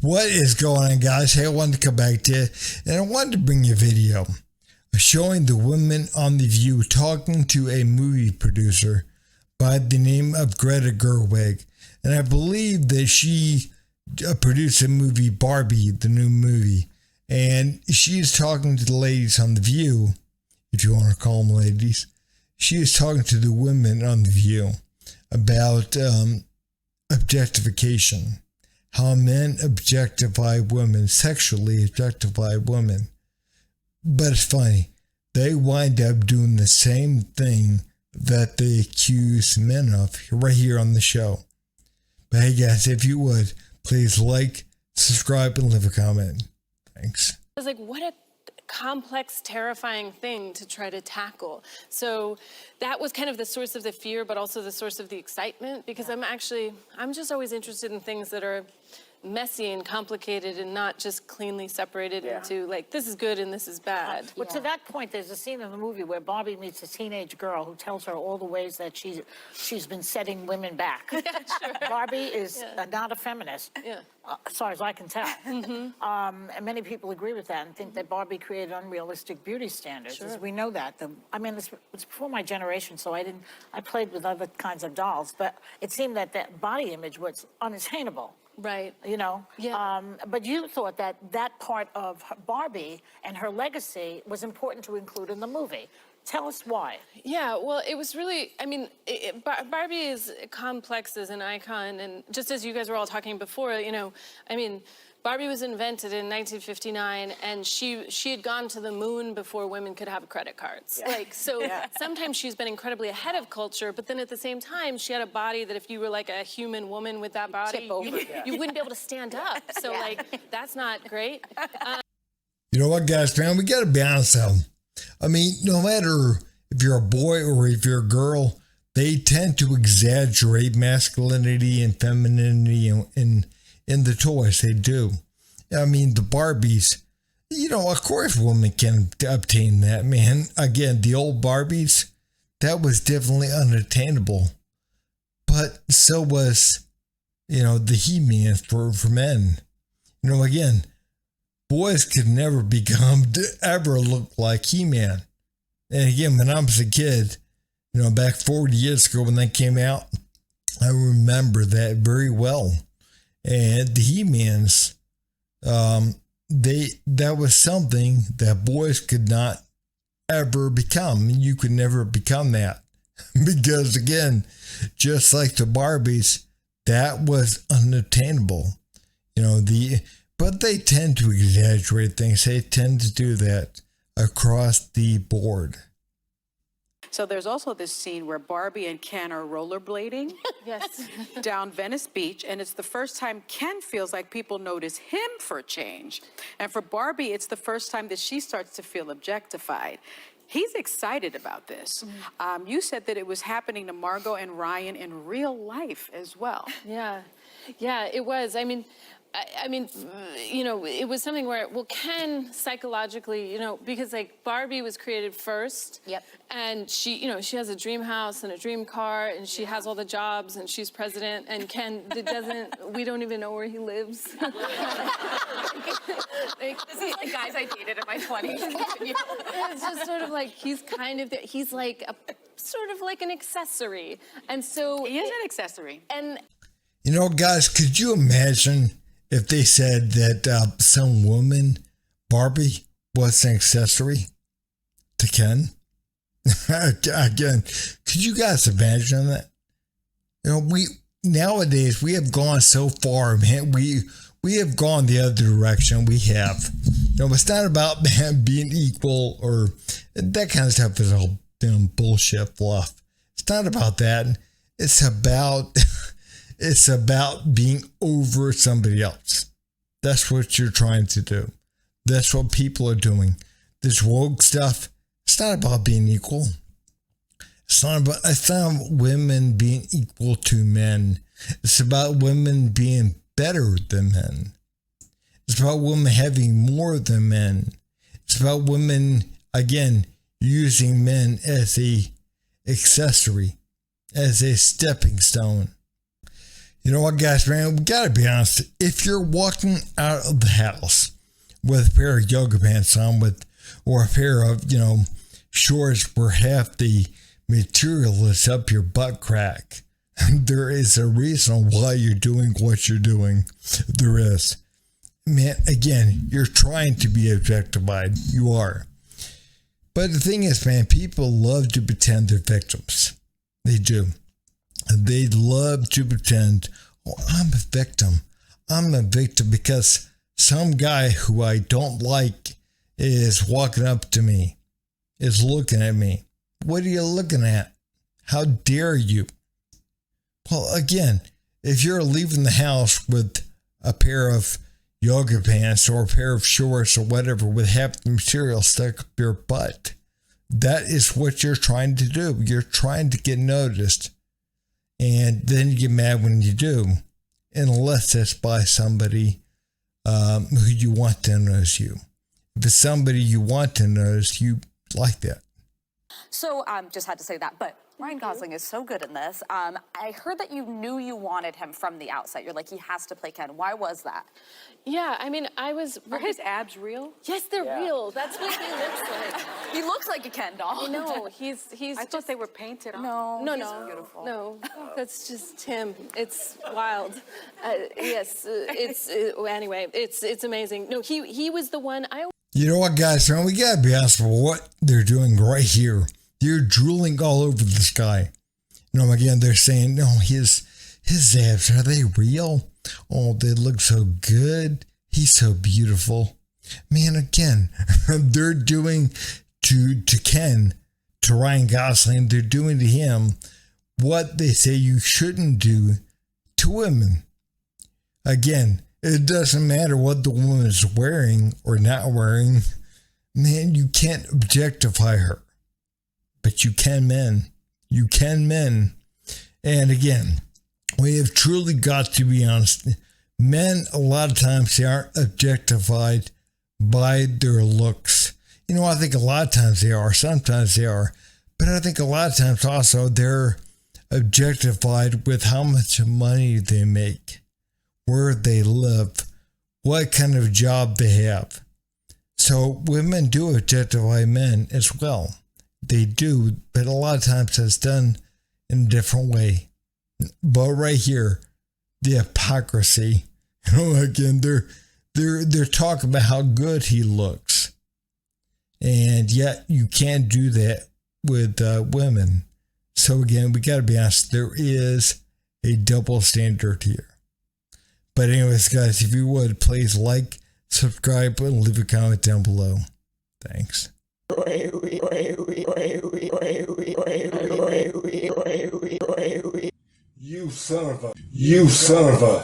What is going on, guys? Hey, I wanted to come back to you, and I wanted to bring you a video showing the women on The View talking to a movie producer by the name of Greta Gerwig. And I believe that she produced a movie, Barbie, the new movie. And she's talking to the ladies on The View, if you want to call them ladies. She is talking to the women on The View about objectification. How men objectify women, sexually objectify women. But it's funny, they wind up doing the same thing that they accuse men of right here on the show. But hey guys, if you would, please like, subscribe, and leave a comment. Thanks. I was like, what a complex, terrifying thing to try to tackle. So that was kind of the source of the fear, but also the source of the excitement, because I'm just always interested in things that are messy and complicated and not just cleanly separated into like, this is good and this is bad. Well, to that point, there's a scene in the movie where Barbie meets a teenage girl who tells her all the ways that she's been setting women back. Yeah, sure. Barbie is not a feminist, as far as I can tell. And many people agree with that and think that Barbie created unrealistic beauty standards. As we know that. I mean, it's before my generation, so I played with other kinds of dolls, but it seemed that that body image was unattainable. Right. You know? Yeah. But you thought that part of Barbie and her legacy was important to include in the movie. Tell us why. Yeah, well, it was really, I mean, Barbie is complex as an icon, and just as you guys were all talking before, you know, I mean, Barbie was invented in 1959, and she had gone to the moon before women could have credit cards. Yeah. Like, so sometimes she's been incredibly ahead of culture, but then at the same time, she had a body that if you were like a human woman with that body, you wouldn't be able to stand up. So like, that's not great. You know what, guys, man, we got to balance them. I mean, no matter if you're a boy or if you're a girl, they tend to exaggerate masculinity and femininity in the toys. They do. I mean, the Barbies, you know, of course women can obtain that, man. Again, the old Barbies, that was definitely unattainable. But so was, you know, the He-Man for men. You know, again, boys could never ever look like He-Man. And again, when I was a kid, you know, back 40 years ago when that came out, I remember that very well. And the He-Mans, that was something that boys could not ever become. You could never become that. Because again, just like the Barbies, that was unattainable. You know, but they tend to exaggerate things. They tend to do that across the board. So there's also this scene where Barbie and Ken are rollerblading down Venice Beach, and it's the first time Ken feels like people notice him for a change. And for Barbie, it's the first time that she starts to feel objectified. He's excited about this. You said that it was happening to Margot and Ryan in real life as well. Yeah, it was. I mean, you know, it was something where, well, Ken psychologically, you know, because like Barbie was created first. Yep. And she, you know, she has a dream house and a dream car, and she has all the jobs, and she's president, and Ken we don't even know where he lives. Like, this is like guys I dated in my 20s. It's just sort of like, he's like sort of like an accessory. And so he is an accessory. And you know, guys, could you imagine if they said that some woman, Barbie, was an accessory to Ken? Again, could you guys imagine that? You know, nowadays we have gone so far, man. We have gone the other direction. We have. You know, it's not about being equal or that kind of stuff is all bullshit fluff. It's not about that. It's about being over somebody else. That's what you're trying to do. That's what people are doing. This woke stuff, it's not about being equal. It's not about women being equal to men. It's about women being better than men. It's about women having more than men. It's about women, again, using men as a accessory, as a stepping stone. You know what, guys, man? We gotta be honest. If you're walking out of the house with a pair of yoga pants on, or a pair of, shorts where half the material is up your butt crack, there is a reason why you're doing what you're doing. There is. Man, again, you're trying to be objectified. You are. But the thing is, man, people love to pretend they're victims. They do. They love to pretend, oh, I'm a victim. I'm a victim because some guy who I don't like is walking up to me, is looking at me. What are you looking at? How dare you? Well, again, if you're leaving the house with a pair of yoga pants or a pair of shorts or whatever with half the material stuck up your butt, that is what you're trying to do. You're trying to get noticed. And then you get mad when you do, unless it's by somebody who you want to notice you. If it's somebody you want to notice, you like that. So just had to say that, but Ryan Gosling is so good in this. I heard that you knew you wanted him from the outset. You're like, he has to play Ken. Why was that? Yeah, I mean, Are his abs real? Yes, they're real. That's what he looks like. He looks like a Ken doll. No, he's. I thought they were painted on. No, beautiful. no. That's just him. It's wild. Yes, anyway, it's amazing. No, he was the one. You know what, guys, man, we gotta be honest with what they're doing right here. They're drooling all over this guy. Again, they're saying, no, his abs, are they real? Oh, they look so good. He's so beautiful. Man, again, they're doing to Ken, to Ryan Gosling, they're doing to him what they say you shouldn't do to women. Again, it doesn't matter what the woman is wearing or not wearing. Man, you can't objectify her. But you can men. You can men. And again, we have truly got to be honest. Men, a lot of times, they aren't objectified by their looks. I think a lot of times they are. Sometimes they are. But I think a lot of times also they're objectified with how much money they make, where they live, what kind of job they have. So women do objectify men as well. They do, but a lot of times it's done in a different way. But right here, the hypocrisy. Again, they're talking about how good he looks, and yet you can't do that with women. So again, we got to be honest. There is a double standard here. But anyways, guys, if you would, please like, subscribe, and leave a comment down below. Thanks. You son of a